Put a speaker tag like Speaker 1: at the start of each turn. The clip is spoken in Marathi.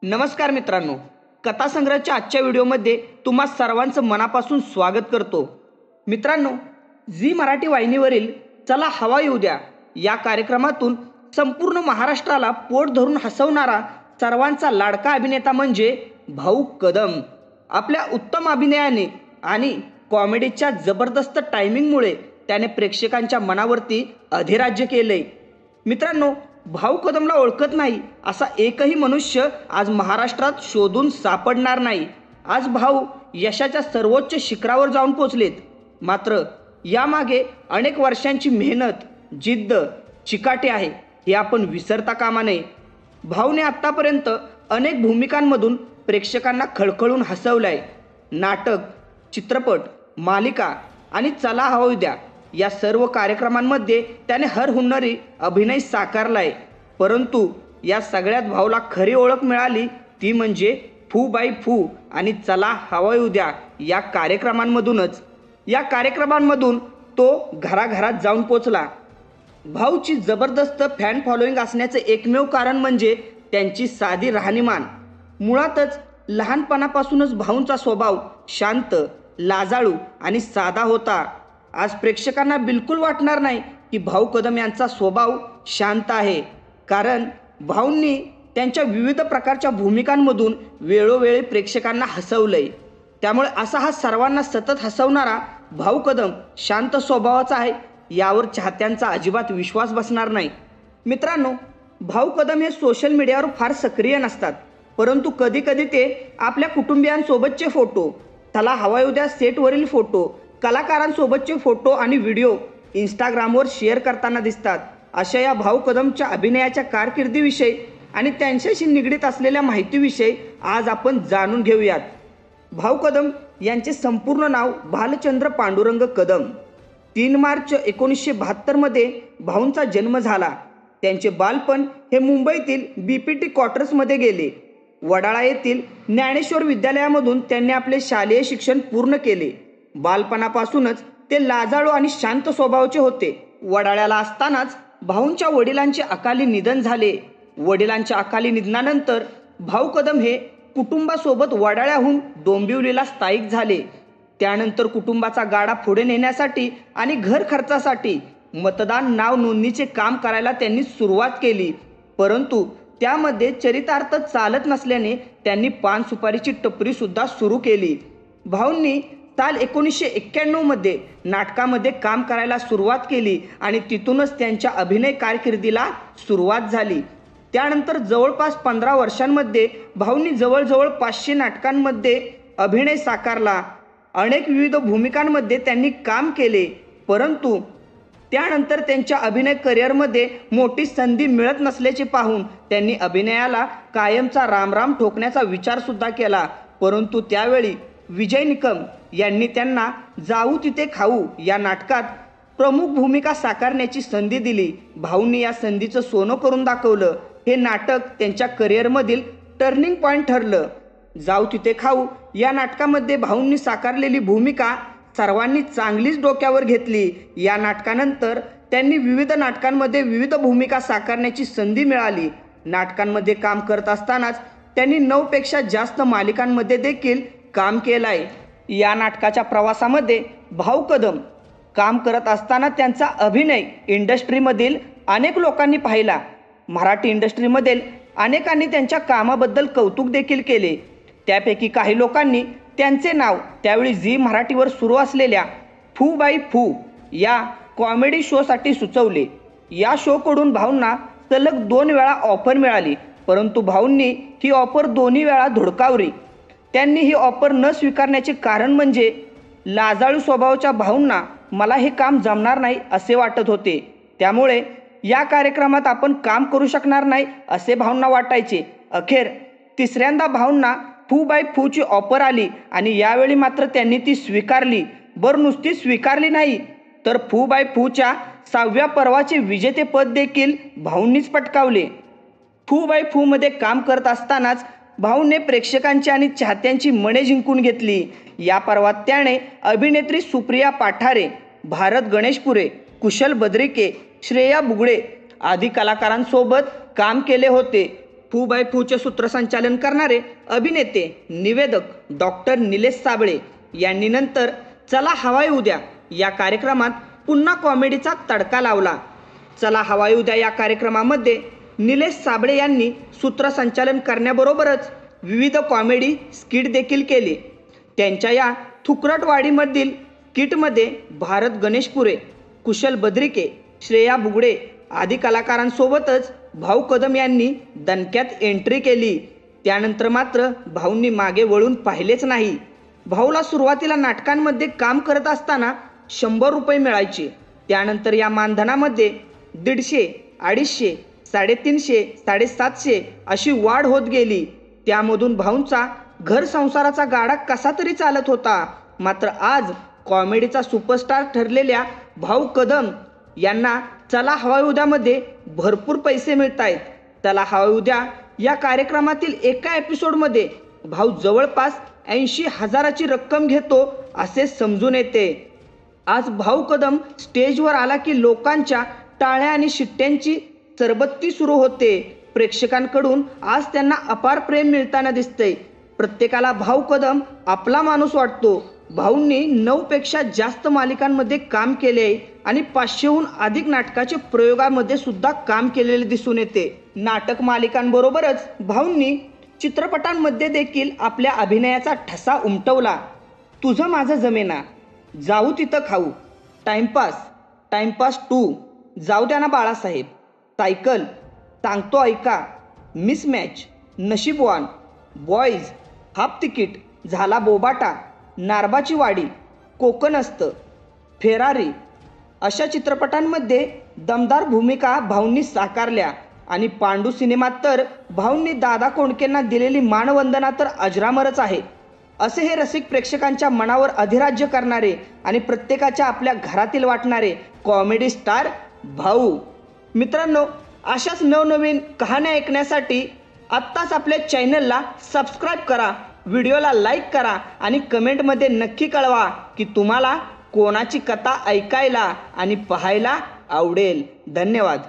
Speaker 1: नमस्कार मित्रांनो, कथासंग्रहाच्या आजच्या व्हिडिओमध्ये तुम्हा सर्वांचं मनापासून स्वागत करतो। मित्रांनो, झी मराठी वाहिनीवरील चला हवा येऊ द्या या कार्यक्रमातून संपूर्ण महाराष्ट्राला पोट धरून हसवणारा सर्वांचा लाडका अभिनेता म्हणजे भाऊ कदम। आपल्या उत्तम अभिनयाने आणि कॉमेडीच्या जबरदस्त टायमिंगमुळे त्याने प्रेक्षकांच्या मनावरती अधिराज्य केले। मित्रांनो, भाऊ कदमला ओळखत नाही असा एकही मनुष्य आज महाराष्ट्रात शोधून सापडणार नाही। आज भाऊ यशाच्या सर्वोच्च शिखरावर जाऊन पोहोचलेत। मात्र यामागे अनेक वर्षांची मेहनत, जिद्द, चिकाटी आहे हे आपण विसरता कामा नये। भाऊने आतापर्यंत अनेक भूमिकांमधून प्रेक्षकांना खळखळून हसवलंय। नाटक, चित्रपट, मालिका आणि चला हवा येऊ द्या या सर्व कार्यक्रमांमध्ये त्याने हरहुन्नरी अभिनय साकारलाय। परंतु या सगळ्यात भाऊला खरी ओळख मिळाली ती म्हणजे फू बाई फू आणि चला हवा येऊ द्या या कार्यक्रमांमधूनच। या कार्यक्रमांमधून तो घराघरात जाऊन पोचला। भाऊची जबरदस्त फॅन फॉलोईंग असण्याचे एकमेव कारण म्हणजे त्यांची साधी राहणीमान। मुळातच लहानपणापासूनच भाऊंचा स्वभाव शांत, लाजाळू आणि साधा होता। आज प्रेक्षकांना बिलकुल वाटणार नाही की भाऊ कदम यांचा स्वभाव शांत आहे, कारण भाऊंनी त्यांच्या विविध प्रकारच्या भूमिकांमधून वेळोवेळी प्रेक्षकांना हसवलंय। त्यामुळे असा हा सर्वांना सतत हसवणारा भाऊ कदम शांत स्वभावाचा आहे यावर चाहत्यांचा अजिबात विश्वास बसणार नाही। मित्रांनो, भाऊ कदम हे सोशल मीडियावर फार सक्रिय नसतात, परंतु कधी कधी ते आपल्या कुटुंबियांसोबतचे फोटो, चला हवा येऊ द्या सेटवरील फोटो, कलाकारांसोबतचे फोटो आणि व्हिडिओ इंस्टाग्रामवर शेअर करताना दिसतात। अशा या भाऊ कदमच्या अभिनयाच्या कारकिर्दीविषयी आणि त्यांच्याशी निगडीत असलेल्या माहितीविषयी आज आपण जाणून घेऊयात। भाऊ कदम यांचे संपूर्ण नाव भालचंद्र पांडुरंग कदम। 3 मार्च 1972 मध्ये भाऊंचा जन्म झाला। त्यांचे बालपण हे मुंबईतील बीपीटी क्वार्टर्समध्ये गेले। वडाळा येथील ज्ञानेश्वर विद्यालयामधून त्यांनी आपले शालेय शिक्षण पूर्ण केले। बालपणापासूनच ते लाजाळू आणि शांत स्वभावाचे होते। वडाळ्याला असतानाच भाऊंच्या वडिलांचे अकाली निधन झाले। वडिलांच्या अकाली निधनानंतर भाऊ कदम हे कुटुंबासोबत वडाळ्याहून डोंबिवलीला स्थायिक झाले। त्यानंतर कुटुंबाचा गाडा पुढे नेण्यासाठी आणि घर खर्चासाठी मतदान नाव नोंदणीचे काम करायला त्यांनी सुरुवात केली। परंतु त्यामध्ये चरितार्थ चालत नसल्याने त्यांनी पान सुपारीची टपरी सुद्धा सुरू केली। भाऊंनी साल 1991 मध्ये नाटकामध्ये काम करायला सुरुवात केली आणि तिथूनच त्यांच्या अभिनय कारकिर्दीला सुरुवात झाली। त्यानंतर जवळपास 15 वर्षांमध्ये भाऊंनी जवळजवळ 500 नाटकांमध्ये अभिनय साकारला। अनेक विविध भूमिकांमध्ये त्यांनी काम केले, परंतु त्यानंतर त्यांच्या अभिनय करिअरमध्ये मोठी संधी मिळत नसल्याचे पाहून त्यांनी अभिनयाला कायमचा रामराम ठोकण्याचा विचार सुद्धा केला। परंतु त्यावेळी विजय निकम यांनी त्यांना जाऊ तिथे खाऊ या नाटकात प्रमुख भूमिका साकारण्याची संधी दिली। भाऊंनी या संधीचं सोनं करून दाखवलं। हे नाटक त्यांच्या करिअरमधील टर्निंग पॉईंट ठरलं। जाऊ तिथे खाऊ या नाटकामध्ये भाऊंनी साकारलेली भूमिका सर्वांनी चांगलीच डोक्यावर घेतली। या नाटकानंतर त्यांनी विविध नाटकांमध्ये विविध भूमिका साकारण्याची संधी मिळाली। नाटकांमध्ये काम करत असतानाच त्यांनी 9 पेक्षा जास्त मालिकांमध्ये देखील काम केलंय। या नाटकाच्या प्रवासामध्ये भाऊ कदम काम करत असताना त्यांचा अभिनय इंडस्ट्रीमधील अनेक लोकांनी पाहिला। मराठी इंडस्ट्रीमधील अनेकांनी त्यांच्या कामाबद्दल कौतुक देखील केले। त्यापैकी काही लोकांनी त्यांचे नाव त्यावेळी झी मराठीवर सुरू असलेल्या फू बाई फू या कॉमेडी शोसाठी सुचवले। या शोकडून भाऊंना सलग 2 वेळा ऑफर मिळाली, परंतु भाऊंनी ही ऑफर दोन्ही वेळा धुडकावली। त्यांनी ही ऑफर न स्वीकारण्याचे कारण म्हणजे लाजाळू स्वभावाच्या भाऊंना मला हे काम जमणार नाही असे वाटत होते, त्यामुळे या कार्यक्रमात आपण काम करू शकणार नाही असे भाऊंना वाटायचे। अखेर 3ऱ्यांदा भाऊंना फू बाय फूची ऑफर आली आणि यावेळी मात्र त्यांनी ती स्वीकारली। बरं, नुसती स्वीकारली नाही तर फू बाय फूच्या 6व्या पर्वाचे विजेतेपद देखील भाऊंनीच पटकावले। फू बाय फू मध्ये काम करत असतानाच भाऊने प्रेक्षकांची आणि चाहत्यांची मने जिंकून घेतली। या पर्वात त्याने अभिनेत्री सुप्रिया पाठारे, भारत गणेशपुरे, कुशल बद्रिके, श्रेया बुगडे आदी कलाकारांसोबत काम केले होते। फू बाय फूचे सूत्रसंचालन करणारे अभिनेते निवेदक डॉक्टर निलेश साबळे यांनी नंतर चला हवा येऊ द्या या कार्यक्रमात पुन्हा कॉमेडीचा तडका लावला. चला हवा येऊ द्या या कार्यक्रमामध्ये निलेश साबळे यांनी सूत्रसंचालन करण्याबरोबरच विविध कॉमेडी स्किट देखील केली. त्यांच्या या थुकरटवाडीमधील किटमध्ये भारत गणेशपुरे, कुशल बद्रिके, श्रेया बुगडे आदी कलाकारांसोबतच भाऊ कदम यांनी दणक्यात एंट्री केली. त्यानंतर मात्र भाऊंनी मागे वळून पाहिलेच नाही. भाऊला सुरुवातीला नाटकांमध्ये काम करत असताना 100 रुपये मिळायचे. त्यानंतर या मानधनामध्ये 150, 250, 350, 750 अशी वाढ होत गेली. त्यामधून भाऊंचा घर संसाराचा गाडा कसा तरी चालत होता. मात्र आज कॉमेडीचा सुपरस्टार ठरलेल्या भाऊ कदम यांना चला हवा येऊ द्यामध्ये भरपूर पैसे मिळत आहेत. चला हवा येऊ द्या या कार्यक्रमातील एका एपिसोडमध्ये भाऊ जवळपास 80,000ची रक्कम घेतो असे समजून येते. आज भाऊ कदम स्टेजवर आला की लोकांच्या टाळ्या आणि शिट्ट्यांची सरबत्ती सुरू होते. प्रेक्षकांकडून आज त्यांना अपार प्रेम मिळताना दिसतंय. प्रत्येकाला भाऊ कदम आपला माणूस वाटतो. भाऊंनी 9पेक्षा जास्त मालिकांमध्ये काम केले आणि 500हून अधिक नाटकाचे प्रयोगामध्ये सुद्धा काम केलेले दिसून येते. नाटक मालिकांबरोबरच भाऊंनी चित्रपटांमध्ये देखील आपल्या अभिनयाचा ठसा उमटवला. तुझं माझं जमेना, जाऊ तिथं खाऊ, टाइमपास 2, जाऊ द्या ना बाळासाहेब, सायकल, सांगतो ऐका, मिसमॅच, नशीबवान, बॉईज, हाफ तिकीट, झाला बोबाटा, नारबाची वाडी, कोकणस्थ, फेरारी अशा चित्रपटांमध्ये दमदार भूमिका भाऊंनी साकारल्या. आणि पांडू सिनेमात तर भाऊंनी दादा कोंडकेंना दिलेली मानवंदना तर अजरामरच आहे. असे हे रसिक प्रेक्षकांच्या मनावर अधिराज्य करणारे आणि प्रत्येकाच्या आपल्या घरातील वाटणारे कॉमेडी स्टार भाऊ. मित्रांनो, अशाच नवनवीन कहाण्या ऐकण्यासाठी आत्ताच आपल्या चॅनलला सबस्क्राईब करा, व्हिडिओला लाईक करा आणि कमेंटमध्ये नक्की कळवा की तुम्हाला कोणाची कथा ऐकायला आणि पाहायला आवडेल. धन्यवाद.